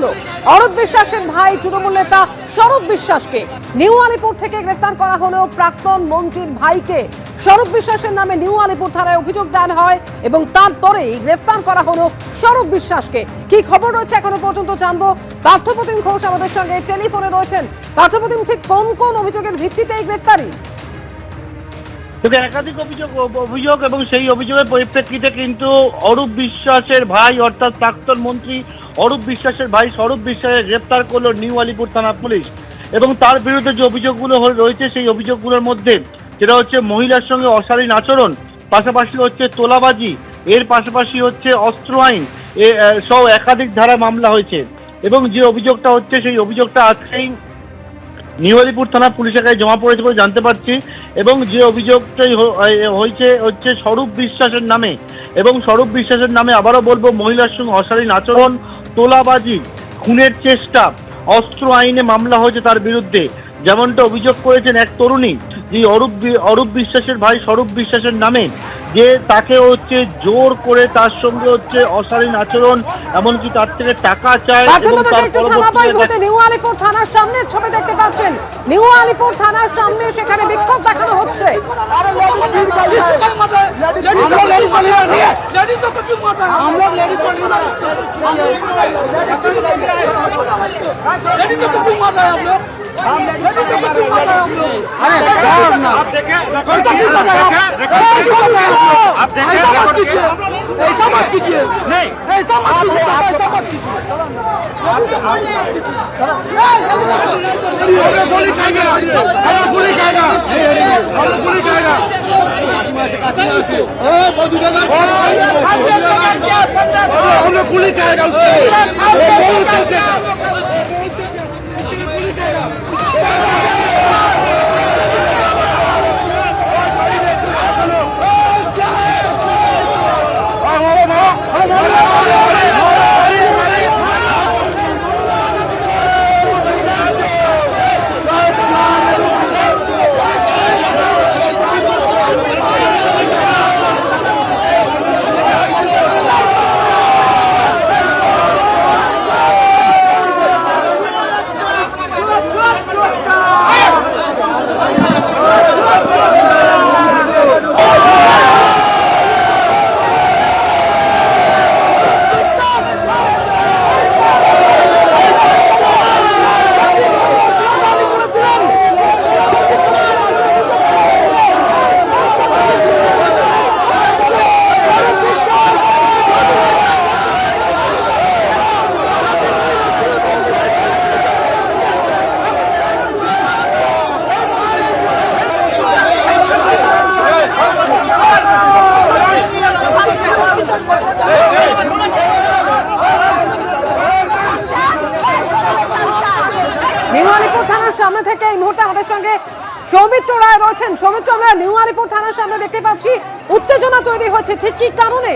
হলো অরূপ বিশ্বাসের ভাই তৃণমূল নেতা স্বরূপ বিশ্বাসকে। নিউ আলিপুর থেকে গ্রেফতার করা হলো প্রাক্তন মন্ত্রীর ভাইকে। স্বরূপ বিশ্বাসের নামে নিউ আলিপুর থানায় অভিযোগ দায়ের হয় এবং তারপরেই গ্রেফতার করা হলো স্বরূপ বিশ্বাসকে। কি খবর রয়েছে এখনো পর্যন্ত জানবো। পার্থপ্রতিম ঘোষ আমাদের সঙ্গে টেলিফোনে রয়েছেন। পার্থপ্রতিম, ঠিক কোন কোন অভিযোগের ভিত্তিতে এই গ্রেফতারি? একাধিক অভিযোগ এবং সেই অভিযোগের পরিপ্রেক্ষিতে কিন্তু অরূপ বিশ্বাসের ভাই অর্থাৎ প্রাক্তন মন্ত্রী অরূপ বিশ্বাসের ভাই স্বরূপ বিশ্বাসের গ্রেপ্তার করলো নিউ আলিপুর থানা পুলিশ। এবং তার বিরুদ্ধে যে অভিযোগগুলো রয়েছে সেই অভিযোগগুলোর মধ্যে যেটা হচ্ছে মহিলার সঙ্গে অশালীন আচরণ, পাশাপাশি হচ্ছে তোলাবাজি, এর পাশাপাশি হচ্ছে অস্ত্র আইন সহ একাধিক ধারা মামলা হয়েছে। এবং যে অভিযোগটা হচ্ছে সেই অভিযোগটা আজকেই নিউ আলিপুর থানা পুলিশের কাছে জমা পড়েছে বলে জানতে পারছি। এবং যে অভিযোগটাই হয়েছে হচ্ছে স্বরূপ বিশ্বাসের নামে, এবং স্বরূপ বিশ্বাসের নামে আবারও বলবো মহিলার সঙ্গে অশালীন আচরণ, তোলাবাজি, খুনের চেষ্টা, অস্ত্র আইনে মামলা হয়েছে তার বিরুদ্ধে। যেমনটা অভিযোগ করেছেন এক তরুণী যে অরূপ বিশ্বাসের ভাই স্বরূপ বিশ্বাসের নামে, যে তাকে হচ্ছে জোর করে তার সঙ্গে হচ্ছে অশালীন আচরণ, এমনকি তার থেকে টাকা চায়। নিউ আলিপুর থানার সামনে ছবি দেখতে পাচ্ছেন, নিউ আলিপুর থানার সামনে সেখানে বিক্ষোভ দেখানো হচ্ছে। ऐसा मत कीजिए, नहीं ऐसा मत कीजिए, ऐसा मत कीजिए। गोली खाएगा, गोली खाएगा, गोली खाएगा। हम लोग गोली खाएगा उसको। সামনে থেকে এই মুহূর্তে আমাদের সঙ্গে সৌমিত্র রায় রয়েছেন। সৌমিত্র, আমরা নিউ আলিপুর থানার সামনে দেখতে পাচ্ছি উত্তেজনা তৈরি হচ্ছে, ঠিক কি কারণে?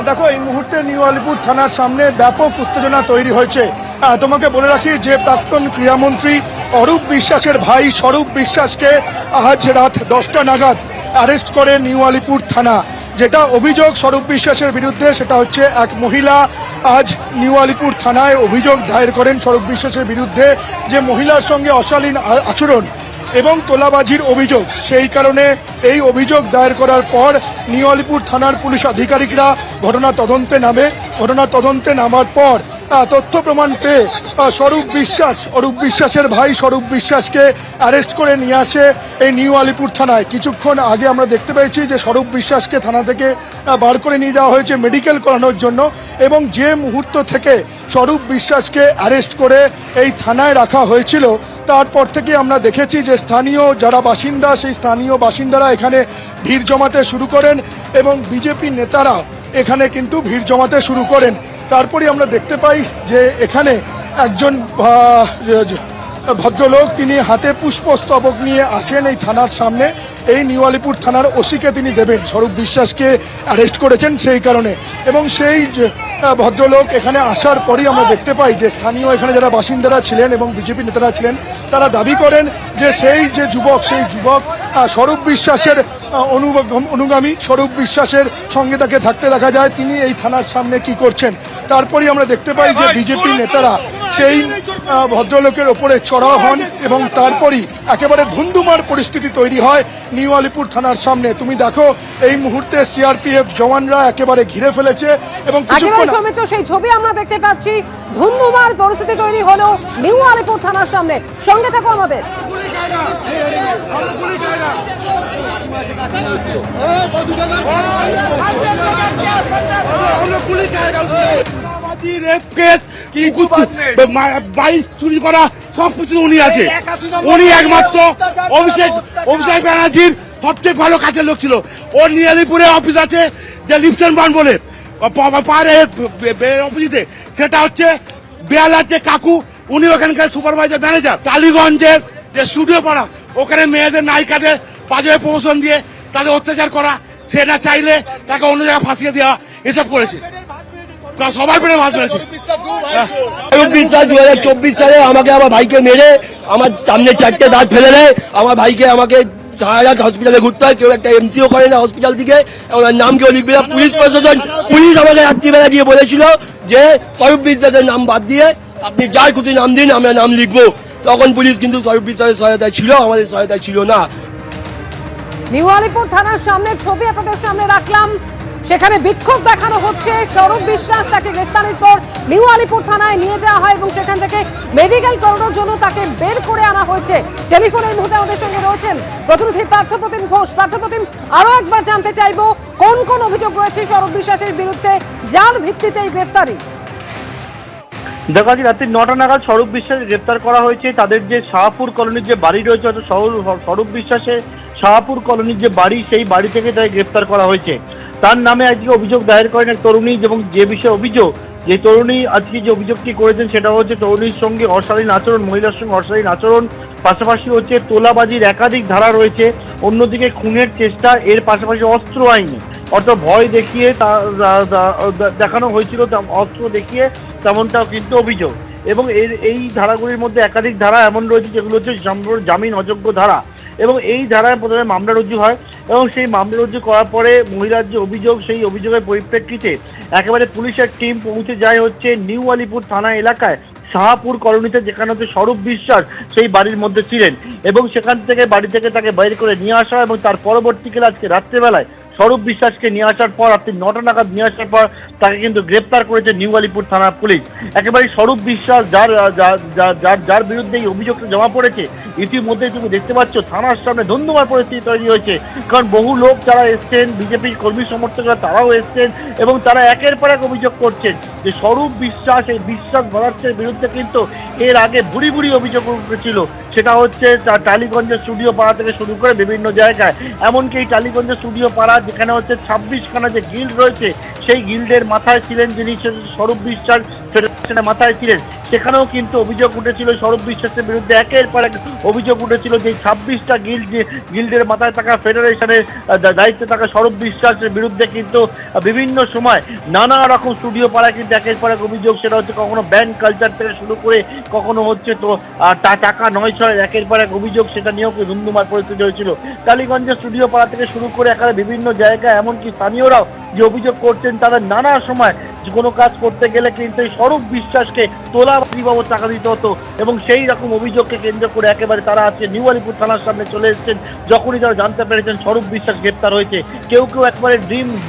দেখো, এই মুহূর্তে নিউ আলিপুর থানার সামনে ব্যাপক উত্তেজনা তৈরি হয়েছে। তোমাকে বলে রাখি যে প্রাক্তন ক্রীড়ামন্ত্রী অরূপ বিশ্বাসের ভাই স্বরূপ বিশ্বাসকে আজ রাত 10টা নাগাদ অ্যারেস্ট করে নিউ আলিপুর থানা। যেটা অভিযোগ স্বরূপ বিশ্বাসের বিরুদ্ধে সেটা হচ্ছে এক মহিলা আজ নিউ আলিপুর থানায় অভিযোগ দায়ের করেন স্বরূপ বিশ্বাসের বিরুদ্ধে, যে মহিলার সঙ্গে অশালীন আচরণ এবং তোলাবাজির অভিযোগ। সেই কারণে এই অভিযোগ দায়ের করার পর নিউ আলিপুর থানার পুলিশ আধিকারিকরা ঘটনা তদন্তে নামার পর তথ্য প্রমাণ পেয়ে অরূপ বিশ্বাসের ভাই স্বরূপ বিশ্বাসকে অ্যারেস্ট করে নিয়ে আসে এই নিউ আলিপুর থানায়। কিছুক্ষণ আগে আমরা দেখতে পেয়েছি যে স্বরূপ বিশ্বাসকে থানা থেকে বার করে নিয়ে যাওয়া হয়েছে মেডিকেল করানোর জন্য। এবং যে মুহূর্ত থেকে স্বরূপ বিশ্বাসকে অ্যারেস্ট করে এই থানায় রাখা হয়েছিল, তারপর থেকে আমরা দেখেছি যে স্থানীয় যারা বাসিন্দা, সেই স্থানীয় বাসিন্দারা এখানে ভিড় জমাতে শুরু করেন এবং বিজেপি নেতারা এখানে কিন্তু ভিড় জমাতে শুরু করেন। তারপরে আমরা দেখতে পাই যে এখানে একজন ভদ্রলোক তিনি হাতে পুষ্পস্তবক নিয়ে আসেন এই থানার সামনে। এই নিউ আলিপুর থানার ওসিকে তিনি দেবেন, স্বরূপ বিশ্বাসকে অ্যারেস্ট করেছেন সেই কারণে। এবং সেই ভদ্রলোক এখানে আসার পরই আমরা দেখতে পাই যে স্থানীয় এখানে যারা বাসিন্দারা ছিলেন এবং বিজেপি নেতারা ছিলেন, তারা দাবি করেন যে সেই যুবক স্বরূপ বিশ্বাসের অনুগামী স্বরূপ বিশ্বাসের সঙ্গে তাকে থাকতে দেখা যায়। তিনি এই থানার সামনে কি করছেন, তারপরেই আমরা দেখতে পাই যে বিজেপি নেতারা সেই ভদ্রলোকের ওপরে চড়াও হন এবং তারপরই একেবারে ধুন্ধুমার পরিস্থিতি তৈরি হয় নিউ আলিপুর থানার সামনে। তুমি দেখো এই মুহূর্তে সিআরপিএফ জওয়ানরা একেবারে ঘিরে ফেলেছে এবং কিছুক্ষণ সৌমিত্র সেই ছবি আমরা দেখতে পাচ্ছি। ধুন্ধুমার পরিস্থিতি তৈরি হলো নিউ আলিপুর থানার সামনে। সঙ্গে থাকো আমাদের। বাইক চুরি করা সবকিছু উনি আছে। উনি একমাত্র অভিষেক ব্যানার্জির সবচেয়ে ভালো কাছের লোক ছিল। ওর নিউ আলিপুরে অফিস আছে যে লিপসন বান বলে অফিসে, সেটা হচ্ছে বেয়ালার কাকু, উনি ওখানকার সুপারভাইজার ম্যানেজার। টালিগঞ্জের যে স্টুডিও পাড়া, ওখানে মেয়েদের নায়িকাদের বাজে প্রমোশন দিয়ে তাদের অত্যাচার করা, সে না চাইলে তাকে অন্য জায়গায় ফাঁসিয়ে দেওয়া, এসব করেছে। সবার পেটে ভাত মেরেছে। বিশ্বাস 2024 সালে আমাকে আমার ভাইকে মেরে আমার সামনে 4টে দাঁত ফেলে দেয়। আমার ভাইকে আমাকে সারারাত হসপিটালে ঘুরতে হয়, কেউ একটা এমসিও করে না হসপিটাল থেকে, ওনার নাম কেউ লিখবে না। পুলিশ প্রশাসন, পুলিশ আমাকে রাত্রিবেলা গিয়ে বলেছিল যে স্বরূপ বিশ্বাসের নাম বাদ দিয়ে আপনি যার খুশি নাম দিন, আমরা নাম লিখবো। তখন পুলিশ কিন্তু স্বরূপ বিশ্বাসের সহায়তায় ছিল, আমাদের সহায়তায় ছিল না। নিউ আলিপুর থানার সামনে ছবি আপনাদের সামনে রাখলাম। সেখানে বিক্ষোভ দেখানো হচ্ছে। স্বরূপ বিশ্বাস তাকে গ্রেফতারের পর নিউ আলিপুর থানায় নিয়ে যাওয়া হয় এবং সেখান থেকে মেডিকেল করানোর জন্য তাকে বের করে আনা হয়েছে। টেলিফোনের মুহূর্তে আমাদের সঙ্গে রয়েছেন প্রতিনিধি পার্থপ্রতিম ঘোষ। পার্থপ্রতিম, আরো একবার জানতে চাইবো কোন কোন অভিযোগ রয়েছে স্বরূপ বিশ্বাসের বিরুদ্ধে, যার ভিত্তিতে এই গ্রেফতারি? দেখো, আজ রাত্রি 9টা নাগাদ স্বরূপ বিশ্বাস গ্রেপ্তার করা হয়েছে। তাদের যে শাহপুর কলোনির যে বাড়ি রয়েছে, অর্থাৎ স্বরূপ বিশ্বাসের শাহপুর কলোনির যে বাড়ি, সেই বাড়ি থেকে তাকে গ্রেপ্তার করা হয়েছে। তার নামে আজকে অভিযোগ দায়ের করেন এক তরুণী, এবং যে বিষয়ে অভিযোগ, যে তরুণী আজকে যে অভিযোগটি করেছেন সেটা হচ্ছে তরুণীর সঙ্গে অশালীন আচরণ, মহিলার সঙ্গে অশালীন আচরণ, পাশাপাশি হচ্ছে তোলাবাজির একাধিক ধারা রয়েছে, অন্যদিকে খুনের চেষ্টা, এর পাশাপাশি অস্ত্র আইনি, অর্থাৎ ভয় দেখিয়ে দেখানো হয়েছিল, অস্ত্র দেখিয়ে, তেমনটাও কিন্তু অভিযোগ। এবং এই ধারাগুলির মধ্যে একাধিক ধারা এমন রয়েছে যেগুলো হচ্ছে জামিন অযোগ্য ধারা, এবং এই ধারায় প্রথমে মামলা রুজু হয় এবং সেই মামলা রুজু করার পরে মহিলার যে অভিযোগ, সেই অভিযোগের পরিপ্রেক্ষিতে একেবারে পুলিশের টিম পৌঁছে যায় হচ্ছে নিউ আলিপুর থানা এলাকায় শাহপুর কলোনিতে, যেখানে হচ্ছে স্বরূপ বিশ্বাস সেই বাড়ির মধ্যে ছিলেন, এবং সেখান থেকে বাড়ি থেকে তাকে বাইরে করে নিয়ে আসা, এবং তার পরবর্তীকালে আজকে রাত্রেবেলায় স্বরূপ বিশ্বাসকে নিয়ে আসার পর, রাত্রি 9টা নাগাদ নিয়ে আসার পর তাকে কিন্তু গ্রেপ্তার করেছে নিউ আলিপুর থানার পুলিশ। একেবারে স্বরূপ বিশ্বাস যার বিরুদ্ধে এই অভিযোগটা জমা পড়েছে, ইতিমধ্যেই তুমি দেখতে পাচ্ছ থানার সামনে ধুন্ধুমার পরিস্থিতি তৈরি হয়েছে। কারণ বহু লোক যারা এসছেন, বিজেপির কর্মী সমর্থকরা তারাও এসছেন, এবং তারা একের পর এক অভিযোগ করছেন যে স্বরূপ বিশ্বাস, এই বিশ্বাস ভদ্রাচার্যের বিরুদ্ধে কিন্তু এর আগে বুড়ি বুড়ি অভিযোগ উঠেছিল। সেটা হচ্ছে টালিগঞ্জের স্টুডিও পাড়া থেকে শুরু করে বিভিন্ন জায়গায়, এমনকি এই টালিগঞ্জের স্টুডিও পাড়া যেখানে হচ্ছে 26খানা যে গিল্ড রয়েছে, সেই গিল্ডের মাথায় ছিলেন যিনি স্বরূপ বিশ্বাস, ফেডারেশনের মাথায় ছিলেন, সেখানেও কিন্তু অভিযোগ উঠেছিল স্বরূপ বিশ্বাসের বিরুদ্ধে। একের পর এক অভিযোগ উঠেছিল যে 26টা গিল্ডের মাথায় থাকা, ফেডারেশনের দায়িত্বে থাকা স্বরূপ বিশ্বাসের বিরুদ্ধে কিন্তু বিভিন্ন সময় নানা রকম স্টুডিও পাড়ায় কিন্তু একের পর এক অভিযোগ। সেটা হচ্ছে কখনো ব্যান্ড কালচার থেকে শুরু করে, কখনো হচ্ছে তো টাকা 9-6 একের পর এক অভিযোগ, সেটা নিয়েও ধুন্ধুমার পরিস্থিতি হয়েছিল। টালিগঞ্জের স্টুডিও পাড়া থেকে শুরু করে এখানে বিভিন্ন জায়গায়, এমনকি স্থানীয়রাও যে অভিযোগ করছেন, তারা নানা সময় কোনো কাজ করতে গেলে কিন্তু এই স্বরূপ বিশ্বাসকে তোলাবাজি বাবদ টাকা দিতে হতো, এবং সেই রকম অভিযোগকে কেন্দ্র করে একেবারে তারা আজকে নিউ আলিপুর থানার সামনে চলে এসেছেন। যখনই তারা জানতে পেরেছেন স্বরূপ বিশ্বাস গ্রেপ্তার হয়েছে, কেউ কেউ একবারে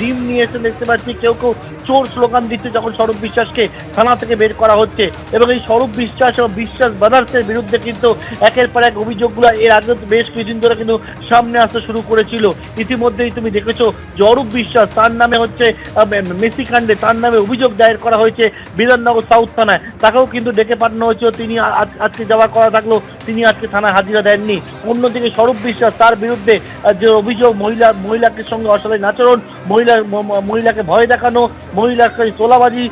ডিম নিয়ে এসে দেখতে পাচ্ছি, কেউ কেউ চোর স্লোগান দিচ্ছে যখন স্বরূপ বিশ্বাসকে থানা থেকে বের করা হচ্ছে। এবং এই স্বরূপ বিশ্বাস এবং বিশ্বাস ব্রাদার্সের বিরুদ্ধে কিন্তু একের পর এক অভিযোগগুলো এর আগে বেশ কিছুদিন ধরে কিন্তু সামনে আসতে শুরু করেছিল। ইতিমধ্যেই তুমি দেখেছো যে অরূপ বিশ্বাস, তার নামে হচ্ছে মেসিকাণ্ডে তার নামে অভিযোগ দায়ের করা হয়েছে বিধাননগর সাউথ থানায়, তাকেও কিন্তু ডেকে পাঠানো হয়েছিল। তিনি আজকে যাওয়ার কথা থাকলেও তিনি আজকে থানায় হাজিরা দেননি। অন্যদিকে স্বরূপ বিশ্বাস, তার বিরুদ্ধে যে অভিযোগ, মহিলাকে সঙ্গে অশালীন আচরণ, মহিলাকে ভয় দেখানো, মহিলার তোলাবাজি,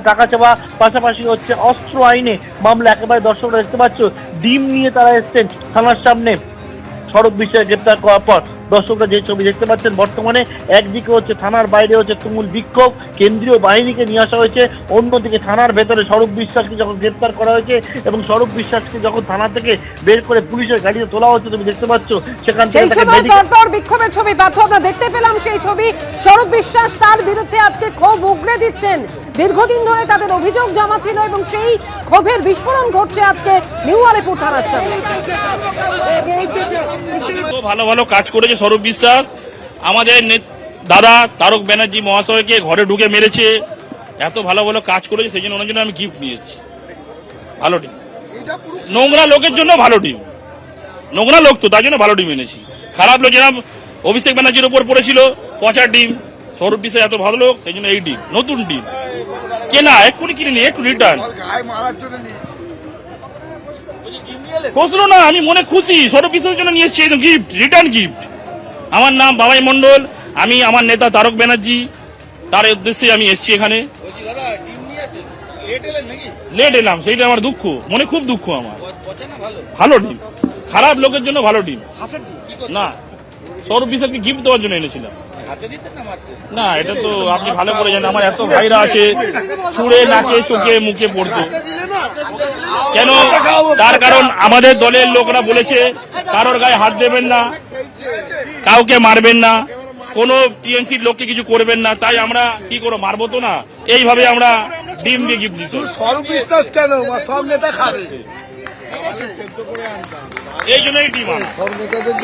টাকা চাওয়া, পাশাপাশি হচ্ছে অস্ত্র আইনে মামলা। একেবারে দর্শকরা দেখতে পাচ্ছ ডিম নিয়ে তারা এসছেন থানার সামনে স্বরূপ বিশ্বাস গ্রেপ্তার করার পর। দর্শকরা যে ছবি দেখতে পাচ্ছেন, বর্তমানে একদিকে হচ্ছে থানার বাইরে হচ্ছে তুমুল বিক্ষোভ, কেন্দ্রীয় বাহিনীকে নিয়ে আসা হয়েছে, অন্যদিকে থানার ভেতরে স্বরূপ বিশ্বাসকে যখন গ্রেপ্তার করা হয়েছে এবং স্বরূপ বিশ্বাসকে যখন থানা থেকে বের করে পুলিশের গাড়িতে তোলা হচ্ছে, তুমি দেখতে পাচ্ছ সেখান থেকে সেই তাকে সময় medical- পরপর বিক্ষোভের ছবি পার্থ আমরা দেখতে পেলাম। সেই ছবি স্বরূপ বিশ্বাস তার বিরুদ্ধে আজকে ক্ষোভ উগরে দিচ্ছেন। দীর্ঘদিন ধরে তাদের অভিযোগ জমা ছিল এবং সেই ক্ষোভের বিস্ফোরণ ঘটছে আজকে নিউ আলিপুর থানার সামনে। তো ভালো ভালো কাজ করেছে স্বরূপ বিশ্বাস। আমাদের দাদা তারক ব্যানার্জি মহাশয়কে ঘরে ঢুকে মেরেছে, এত ভালো ভালো কাজ করেছে, সেই জন্য ওনার জন্য আমি গিফট নিয়ে এসেছি। ভালো টিম, নোংরা লোকের জন্য ভালো টিম, নোংরা লোক তো তার জন্য ভালো টিম এনেছি। খারাপ লোক যেরকম অভিষেক ব্যানার্জির উপর পড়েছিল, পচা টিম। স্বরূপ বিশ্বাস এত ভালো লোক, সেই জন্য এই টিম, নতুন টিম কেনা, এক্ষুনি কিনে নিয়ে একটু রিটার্ন প্রশ্ন না, আমি মনে খুশি। স্বরূপ বিশ্বাসের জন্য নিয়ে এসেছি একদম গিফট, রিটার্ন গিফট। আমার নাম বাবাই মন্ডল, আমি আমার নেতা তারক ব্যানার্জি, তার উদ্দেশ্যে আমি এসেছি এখানে। লেট এলাম, সেইটা আমার দুঃখ, মনে খুব দুঃখ আমার। ভালো টিম, খারাপ লোকের জন্য ভালো টিম না। স্বরূপ বিশ্বাসকে গিফট দেওয়ার জন্য এনেছিলাম। না, এটা তো আপনি ভালো করে জানেন, আমার এত ভাইরা আছে, ছুঁড়ে নাকে চোখে মুখে পড়তো কেন? তার কারণ আমাদের দলের লোকরা বলেছে কারোর গায়ে হাত দেবেন না, কাউকে মারবেন না, কোন টিএমসির লোককে কিছু করবেন না। তাই আমরা কি করে মারবো তো না, এইভাবে আমরা ডিম দিয়ে গিফট দিচ্ছি। স্বরূপ বিশ্বাস কেন সব নেতা খাবে এই জন্যই ডিম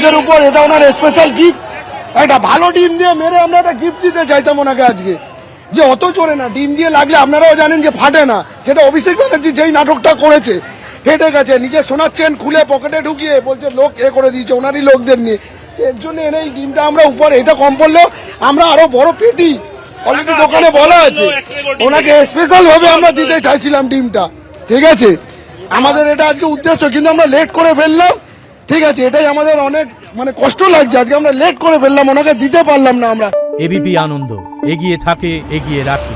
এর উপর এটা ওনার স্পেশাল গিফট। একটা ভালো ডিম দিয়ে মেরে আমরা একটা গিফট দিতে চাইতাম ওনাকে আজকে, যে অত জোরে না, ডিম দিয়ে লাগলে আপনারাও জানেন যে ফাটে না। যেটা অভিষেক ব্যানার্জি যেই নাটকটা করেছে, ফেটে গেছে, নিজে শোনাচ্ছেন খুলে পকেটে ঢুকিয়ে বলছে লোক এ করে দিয়েছে ওনারই লোকদের নিয়ে। এর জন্য এনে এই ডিমটা আমরা উপরে, এটা কম পড়লেও আমরা আরো বড় পেটি অলরেডি দোকানে বলা আছে, ওনাকে স্পেশাল ভাবে আমরা দিতে চাইছিলাম ডিমটা। ঠিক আছে, আমাদের এটা আজকে উদ্দেশ্য, কিন্তু আমরা লেট করে ফেললাম। ঠিক আছে, এটাই আমাদের অনেক কষ্ট লাগছে, আজকে আমরা লেট করে ফেললাম, ওনাকে দিতে পারলাম না আমরা। এবিপি আনন্দ, এগিয়ে থাকে, এগিয়ে রাখে।